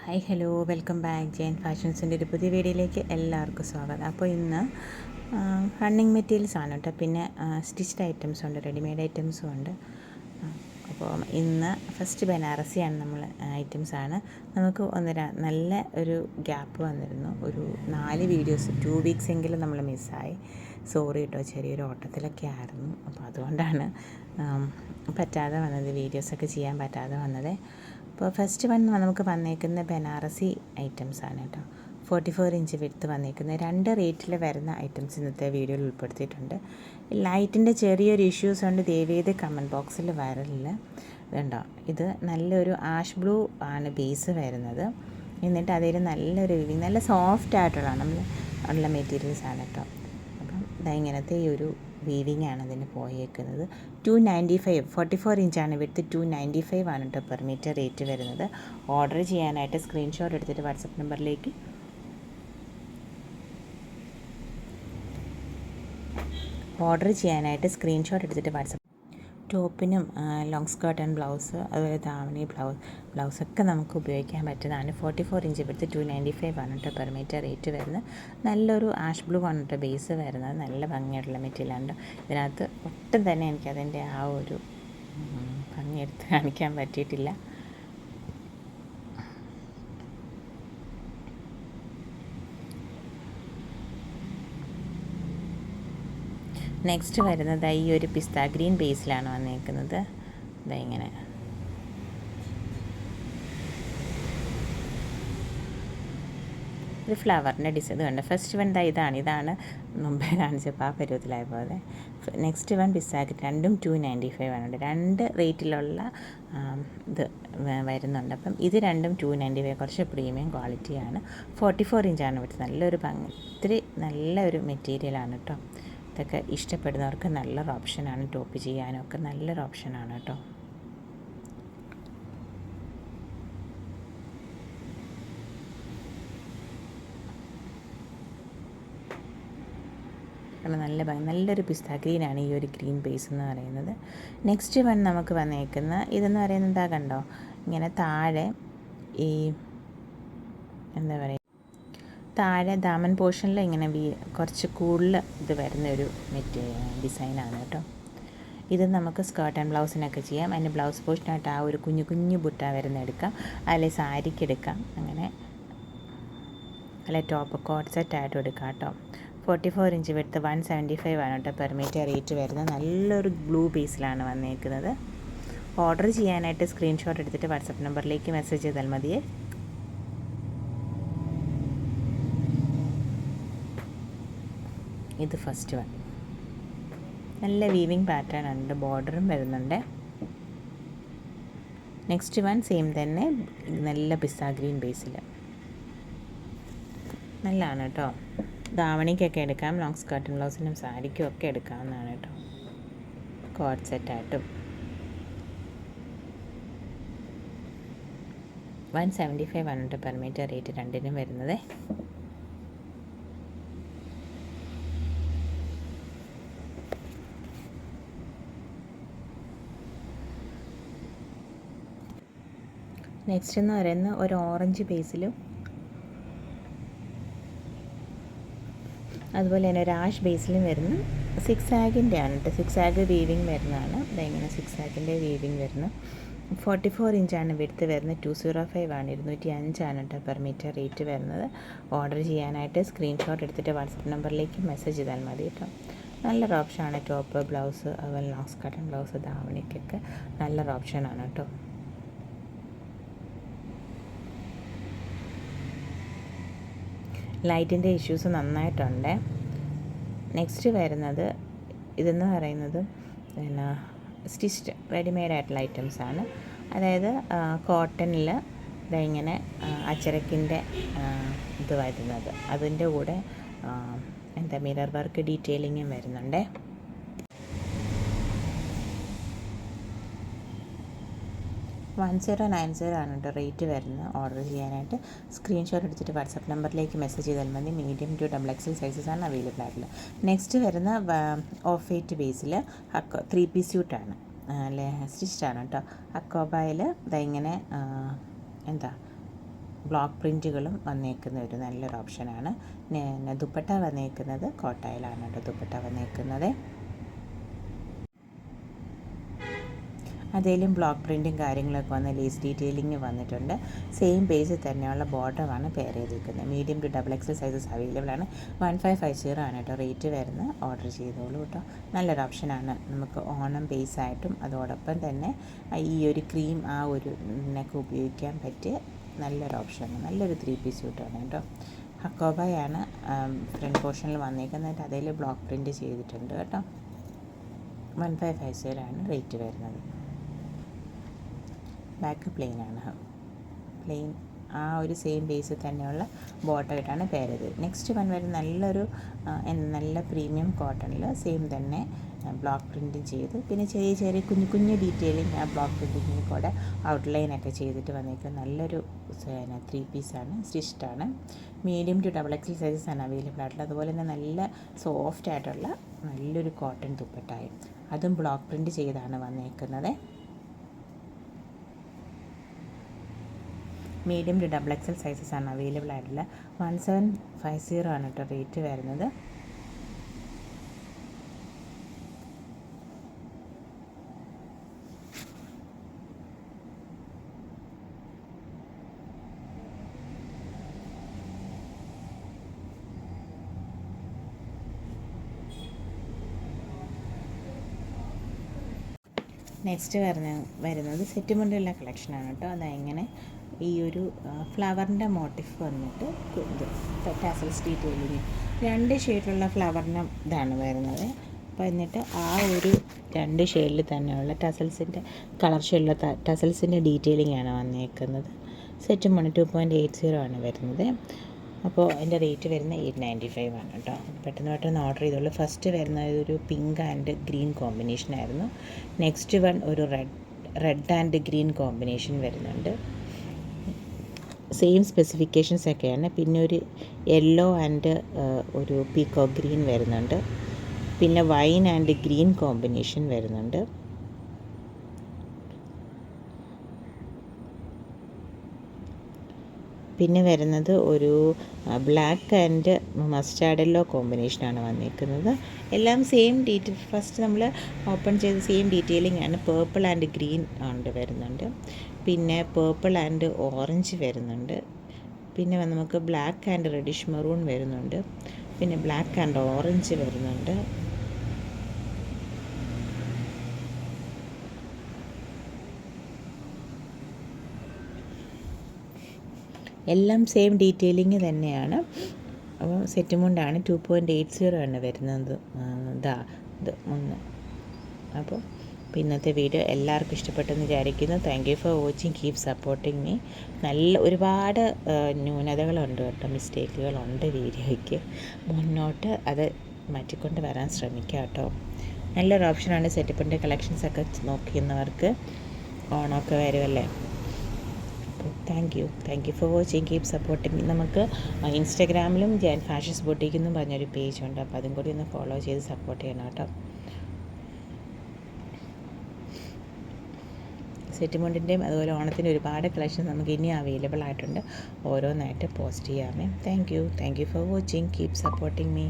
Hi hello welcome back Jain ഫാഷൻസിൻ്റെ ഒരു പുതിയ വീഡിയോയിലേക്ക് എല്ലാവർക്കും സ്വാഗതം. അപ്പോൾ ഇന്ന് റണ്ണിങ് മെറ്റീരിയൽസ് ആണ് കേട്ടോ. പിന്നെ സ്റ്റിച്ച്ഡ് ഐറ്റംസും ഉണ്ട്, റെഡിമെയ്ഡ് ഐറ്റംസും ഉണ്ട്. അപ്പോൾ ഇന്ന് ഫസ്റ്റ് ബനാറസിയാണ് നമ്മൾ ഐറ്റംസാണ്. നമുക്ക് നല്ല ഒരു ഗ്യാപ്പ് വന്നിരുന്നു. ഒരു 4 വീഡിയോസ് 2 വീക്സ് എങ്കിലും നമ്മൾ മിസ്സായി. സോറി കേട്ടോ, ചെറിയൊരു ഓട്ടത്തിലൊക്കെ ആയിരുന്നു. അപ്പോൾ അതുകൊണ്ടാണ് പറ്റാതെ വന്നത്, വീഡിയോസൊക്കെ ചെയ്യാൻ പറ്റാതെ വന്നത്. അപ്പോൾ ഫസ്റ്റ് നമുക്ക് വന്നേക്കുന്ന ബനാറസി ഐറ്റംസാണ് കേട്ടോ. 44 ഇഞ്ച് വിടുത്ത് വന്നേക്കുന്നത് 2 റേറ്റിൽ വരുന്ന ഐറ്റംസ് ഇന്നത്തെ വീഡിയോയിൽ ഉൾപ്പെടുത്തിയിട്ടുണ്ട്. ലൈറ്റിൻ്റെ ചെറിയൊരു ഇഷ്യൂസ് ഉണ്ട്, ദയവേത് കമൻറ്റ് ബോക്സിൽ വരലില്ല. ഇതുണ്ടോ, ഇത് നല്ലൊരു ആഷ് ബ്ലൂ ആണ് ബേസ് വരുന്നത്. എന്നിട്ട് അതിൽ നല്ലൊരു വീവിങ്, നല്ല സോഫ്റ്റ് ആയിട്ടുള്ള നമ്മൾ ഉള്ള മെറ്റീരിയൽസ് ആണ് കേട്ടോ. അപ്പം ഇങ്ങനത്തെ ഈ ഒരു വീവിങ് ആണ് അതിന് പോയേക്കുന്നത്. 295 44 ഇഞ്ചാണ് വിടുത്ത്, 295 ആണ് കേട്ടോ പെർ മീറ്റർ റേറ്റ് വരുന്നത്. ഓർഡർ ചെയ്യാനായിട്ട് സ്ക്രീൻഷോട്ട് എടുത്തിട്ട് വാട്സപ്പ് നമ്പറിലേക്ക് ടോപ്പിനും ലോങ് സ്കേർട്ട് ആൻഡ് ബ്ലൗസ്, അതുപോലെ ധാവണി ബ്ലൗസൊക്കെ നമുക്ക് ഉപയോഗിക്കാൻ പറ്റുന്നതാണ്. 44 ഇഞ്ച് വിടുത്ത് 295 ആണ് കേട്ടോ പെർ മീറ്റർ റേറ്റ് വരുന്നത്. നല്ലൊരു ആഷ് ബ്ലൂ ആണ് കേട്ടോ ബേസ് വരുന്നത്. നല്ല ഭംഗിയായിട്ടുള്ള മെറ്റീരിയലാണ്. ഇതിനകത്ത് ഒട്ടും തന്നെ എനിക്കതിൻ്റെ ആ ഒരു ഭംഗി എടുത്ത് കാണിക്കാൻ പറ്റിയിട്ടില്ല. നെക്സ്റ്റ് വരുന്നത് ഈ ഒരു പിസ്ത ഗ്രീൻ ബേസിലാണ് വന്നേക്കുന്നത്. ഇങ്ങനെ ഒരു ഫ്ലവറിൻ്റെ ഡിസൈൻ കണ്ട്. ഫസ്റ്റ് വൺ ഇതാണ് മുമ്പേ കാണിച്ചപ്പോൾ ആ പരുവത്തിലായ പോലെ. നെക്സ്റ്റ് വൺ പിസ്താഗ്രീൻ, രണ്ടും 295 ആണ്. 2 റേറ്റിലുള്ള ഇത് വരുന്നുണ്ട്. അപ്പം ഇത് രണ്ടും 295, കുറച്ച് പ്രീമിയം ക്വാളിറ്റിയാണ്. 44 ഇഞ്ചാണ് വിടുന്നത്. നല്ലൊരു ഒത്തിരി നല്ലൊരു മെറ്റീരിയലാണ് കേട്ടോ. ഇതൊക്കെ ഇഷ്ടപ്പെടുന്നവർക്ക് നല്ലൊരു ഓപ്ഷനാണ്. ടോപ്പ് ചെയ്യാനും ഒക്കെ നല്ലൊരു ഓപ്ഷനാണ് കേട്ടോ. നല്ലൊരു പിസ്ത ഗ്രീനാണ് ഈ ഒരു ഗ്രീൻ ബേസ് എന്ന് പറയുന്നത്. നെക്സ്റ്റ് വൺ നമുക്ക് വന്നേക്കുന്ന ഇതെന്ന് പറയുന്നത് കണ്ടോ, ഇങ്ങനെ താഴെ ഈ എന്താ പറയുക, താഴെ ദാമൻ പോർഷനിൽ ഇങ്ങനെ കുറച്ച് കൂടുതൽ ഇത് വരുന്നൊരു ഡിസൈനാണ് കേട്ടോ. ഇത് നമുക്ക് സ്കേർട്ട് ആൻഡ് ബ്ലൗസിനൊക്കെ ചെയ്യാം. അതിൻ്റെ ബ്ലൗസ് പോർഷനായിട്ട് ആ ഒരു കുഞ്ഞു കുഞ്ഞു ബുട്ട വരുന്നെടുക്കാം, അല്ലെങ്കിൽ സാരിക്ക് എടുക്കാം, അങ്ങനെ അല്ലെ ടോപ്പ് കോട്ട് സെറ്റായിട്ടും എടുക്കാം കേട്ടോ. 44 ഇഞ്ച് വിടുത്ത് 175 ആണ് കേട്ടോ പെർ മീറ്റർ റേറ്റ് വരുന്നത്. നല്ലൊരു ബ്ലൂ ബേസിലാണ് വന്നേക്കുന്നത്. ഓർഡർ ചെയ്യാനായിട്ട് സ്ക്രീൻഷോട്ട് എടുത്തിട്ട് വാട്സപ്പ് നമ്പറിലേക്ക് മെസ്സേജ് ചെയ്താൽ മതിയേ. ഇത് ഫസ്റ്റ് വൺ, നല്ല വീവിങ് പാറ്റേൺ ഉണ്ട്, ബോർഡറും വരുന്നുണ്ട്. നെക്സ്റ്റ് വൺ സെയിം തന്നെ, നല്ല പിസ്ത ഗ്രീൻ ബേസിൽ നല്ലതാണ് കേട്ടോ. ധാവണിക്കൊക്കെ എടുക്കാം, ലോങ് സ്കേർട്ടും ബ്ലൗസിനും സാരിക്കും ഒക്കെ എടുക്കാവുന്നതാണ് കേട്ടോ. കോട്ട് സെറ്റായിട്ടും 175 ആണ് കേട്ടോ പെർ മീറ്റർ റേറ്റ് രണ്ടിനും വരുന്നത്. നെക്സ്റ്റ് എന്ന് പറയുന്നത് ഒരു ഓറഞ്ച് ബേസിലും അതുപോലെ തന്നെ ഒരു ആഷ് ബേസിലും വരുന്ന 6 ആഗിൻ്റെ ആണ് കേട്ടോ. 6 ആഗ് വീവിങ് വരുന്നതാണ്. ഇങ്ങനെ 6 ആഗിൻ്റെ വീവിങ് വരുന്നു. 44 ഇഞ്ചാണ് വിടുത്ത് വരുന്നത്. 205 ആണ്, 205 ആണ് കേട്ടോ പെർ മീറ്റർ റേറ്റ് വരുന്നത്. ഓർഡർ ചെയ്യാനായിട്ട് സ്ക്രീൻഷോട്ട് എടുത്തിട്ട് വാട്സപ്പ് നമ്പറിലേക്ക് മെസ്സേജ് ചെയ്താൽ മതി കേട്ടോ. നല്ലൊരു ഓപ്ഷനാണ്. ടോപ്പ് ബ്ലൗസ്, അതുപോലെ ലോങ് സ്കേർട്ട് ബ്ലൗസ്, ധാവണിക്കൊക്കെ നല്ലൊരു ഓപ്ഷനാണ് കേട്ടോ. ലൈറ്റിൻ്റെ ഇഷ്യൂസ് നന്നായിട്ടുണ്ട്. നെക്സ്റ്റ് വരുന്നത് ഇതെന്ന് പറയുന്നത് പിന്നെ സ്റ്റിച്ച്ഡ് റെഡിമെയ്ഡ് ആയിട്ടുള്ള ഐറ്റംസാണ്. അതായത് കോട്ടണിൽ ഇങ്ങനെ അച്ചരക്കിൻ്റെ ഇത് വരുന്നത്, അതിൻ്റെ കൂടെ മിറർ വർക്ക് ഡീറ്റെയിലിങ്ങും വരുന്നുണ്ട്. 1090 ആണ് കേട്ടോ റേറ്റ് വരുന്നത്. ഓർഡർ ചെയ്യാനായിട്ട് സ്ക്രീൻഷോട്ട് എടുത്തിട്ട് വാട്സപ്പ് നമ്പറിലേക്ക് മെസ്സേജ് ചെയ്താൽ മതി. മീഡിയം ടു XXL സൈസസാണ് അവൈലബിൾ ആയിട്ടുള്ളത്. നെക്സ്റ്റ് വരുന്ന ഓഫ് വൈറ്റ് ബേസിൽ 3 പീസ് സ്യൂട്ടാണ്, അല്ലേ സ്റ്റിച്ചാണ് കേട്ടോ. അക്കോബയിൽ ഇങ്ങനെ ബ്ലോക്ക് പ്രിൻറ്റുകളും വന്നേക്കുന്ന ഒരു നല്ലൊരു ഓപ്ഷനാണ്. ദുപ്പട്ട വന്നേക്കുന്നത് കോട്ടയിലാണ് കേട്ടോ ദുപ്പട്ട വന്നേക്കുന്നത്. അതിലും ബ്ലോക്ക് പ്രിൻറ്റും കാര്യങ്ങളൊക്കെ വന്ന് ലേസ് ഡീറ്റെയിലിംഗ് വന്നിട്ടുണ്ട്. സെയിം പേജിൽ തന്നെയുള്ള ബോർഡറാണ് പെയർ ചെയ്തിരിക്കുന്നത്. Medium to XXL sizes available ആണ്. 1550 ആണ് കേട്ടോ റേറ്റ് വരുന്നത്. ഓർഡർ ചെയ്തോളൂ കേട്ടോ. നല്ലൊരു ഓപ്ഷനാണ്. നമുക്ക് ഓണം ബേസായിട്ടും അതോടൊപ്പം തന്നെ ഈ ഒരു ക്രീം ആ ഒരു ഇതിനൊക്കെ ഉപയോഗിക്കാൻ പറ്റിയ നല്ലൊരു ഓപ്ഷനാണ്. നല്ലൊരു 3 പീസ് സ്യൂട്ടാണ് കേട്ടോ. ഹക്കോബയാണ് ഫ്രണ്ട് പോർഷനിൽ വന്നേക്കുന്നത്. അതിൽ ബ്ലോക്ക് പ്രിൻറ്റ് ചെയ്തിട്ടുണ്ട് കേട്ടോ. 1550 ആണ് റേറ്റ് വരുന്നത്. ബാക്ക് പ്ലെയിനാണ്. പ്ലെയിൻ ആ ഒരു സെയിം ബേസിൽ തന്നെയുള്ള ബോട്ടമായിട്ടാണ് പെയർ ചെയ്തത്. നെക്സ്റ്റ് വൺ വരെ നല്ലൊരു നല്ല പ്രീമിയം കോട്ടണിൽ സെയിം തന്നെ ബ്ലോക്ക് പ്രിൻറ്റും ചെയ്ത് പിന്നെ ചെറിയ ചെറിയ കുഞ്ഞു കുഞ്ഞു ഡീറ്റെയിലിങ് ആ ബ്ലോക്ക് പ്രിൻറ്റിങ്ങിൽ കൂടെ ഔട്ട്ലൈനൊക്കെ ചെയ്തിട്ട് വന്നേക്കുന്ന നല്ലൊരു 3 പീസാണ്. സ്റ്റിച്ച്ഡാണ്. മീഡിയം ടു XXL സൈസസ് ആണ് അവൈലബിൾ ആയിട്ടുള്ളത്. അതുപോലെ തന്നെ നല്ല സോഫ്റ്റ് ആയിട്ടുള്ള നല്ലൊരു കോട്ടൺ ദുപ്പട്ടായും അതും ബ്ലോക്ക് പ്രിൻറ്റ് ചെയ്താണ് വന്നേക്കുന്നത്. മീഡിയം ടു XXL സൈസസ് ആണ് അവൈലബിൾ ആയിട്ടുള്ള. 1750 ആണ് കേട്ടോ റേറ്റ് വരുന്നത്. നെക്സ്റ്റ് വരുന്നത് സെറ്റ് മുണ്ടുള്ള കളക്ഷനാണ് കേട്ടോ. അതെങ്ങനെ ഈ ഒരു ഫ്ലവറിൻ്റെ മോട്ടിഫ് വന്നിട്ട് ടാസൽസ് ഡീറ്റെയിലിങ് 2 ഷെയ്ഡിലുള്ള ഫ്ലവറിൻ്റെ ഇതാണ് വരുന്നത്. അപ്പോൾ എന്നിട്ട് ആ ഒരു 2 ഷെയ്ഡിൽ തന്നെയുള്ള ടസൽസിൻ്റെ കളർ ഷെയ്ഡിലുള്ള ടസൽസിൻ്റെ ഡീറ്റെയിലിംഗ് ആണ് വന്നേക്കുന്നത്. സെറ്റ് മുണ്ട് 2.80 ആണ് വരുന്നത്. അപ്പോൾ എൻ്റെ റേറ്റ് വരുന്നത് 895 ആണ് കേട്ടോ. പെട്ടെന്ന് ഓർഡർ ചെയ്തോളൂ. ഫസ്റ്റ് വരുന്നത് ഒരു പിങ്ക് ആൻഡ് ഗ്രീൻ കോമ്പിനേഷൻ ആയിരുന്നു. നെക്സ്റ്റ് വൺ ഒരു റെഡ് ആൻഡ് ഗ്രീൻ കോമ്പിനേഷൻ വരുന്നുണ്ട്. സെയിം സ്പെസിഫിക്കേഷൻസ് ഒക്കെയാണ്. പിന്നെ ഒരു യെല്ലോ ആൻഡ് ഒരു പീക്കോ ഗ്രീൻ വരുന്നുണ്ട്. പിന്നെ വൈൻ ആൻഡ് ഗ്രീൻ കോമ്പിനേഷൻ വരുന്നുണ്ട്. പിന്നെ വരുന്നത് ഒരു ബ്ലാക്ക് ആൻഡ് മസ്റ്റാർഡ് യെല്ലോ കോമ്പിനേഷനാണ് വന്നിരിക്കുന്നത്. എല്ലാം സെയിം ഫസ്റ്റ് നമ്മൾ ഓപ്പൺ ചെയ്ത് സെയിം ഡീറ്റെയിലിംഗ് ആണ്. പേർപ്പിൾ ആൻഡ് ഗ്രീൻ ഉണ്ട് വരുന്നുണ്ട്. പിന്നെ പേർപ്പിൾ ആൻഡ് ഓറഞ്ച് വരുന്നുണ്ട്. പിന്നെ നമുക്ക് ബ്ലാക്ക് ആൻഡ് റെഡിഷ് മെറൂൺ വരുന്നുണ്ട്. പിന്നെ ബ്ലാക്ക് ആൻഡ് ഓറഞ്ച് വരുന്നുണ്ട്. എല്ലാം സെയിം ഡീറ്റെയിലിംഗ് തന്നെയാണ്. അപ്പോൾ സെറ്റ് മുണ്ടാണ്. 2.80 ആണ് വരുന്നത്. ഇത് ഒന്ന്. അപ്പോൾ ഇന്നത്തെ വീഡിയോ എല്ലാവർക്കും ഇഷ്ടപ്പെട്ടെന്ന് വിചാരിക്കുന്നു. Thank you for watching. Keep supporting me. ഒരുപാട് ന്യൂനതകളുണ്ട് കേട്ടോ, മിസ്റ്റേക്കുകളുണ്ട് വീഡിയോയ്ക്ക്. മുന്നോട്ട് അത് മാറ്റിക്കൊണ്ട് വരാൻ ശ്രമിക്കാം കേട്ടോ. നല്ലൊരു ഓപ്ഷനാണ് സെറ്റപ്പിൻ്റെ കളക്ഷൻസൊക്കെ നോക്കുന്നവർക്ക്. ഓണമൊക്കെ വരുമല്ലേ. Thank you for watching. Keep supporting. നമുക്ക് ഇൻസ്റ്റാഗ്രാമിലും ജാൻ ഫാഷൻസ് ബൊട്ടീക്ക് എന്നും പറഞ്ഞൊരു പേജുണ്ട്. അപ്പോൾ അതും കൂടി ഒന്ന് ഫോളോ ചെയ്ത് സപ്പോർട്ട് ചെയ്യണം കേട്ടോ. സെറ്റുമുണ്ടിൻ്റെയും അതുപോലെ ഓണത്തിൻ്റെ ഒരുപാട് കളക്ഷൻ നമുക്ക് ഇനി അവൈലബിൾ ആയിട്ടുണ്ട്. ഓരോന്നായിട്ട് പോസ്റ്റ് ചെയ്യാമേ. Thank you for watching. Keep supporting me.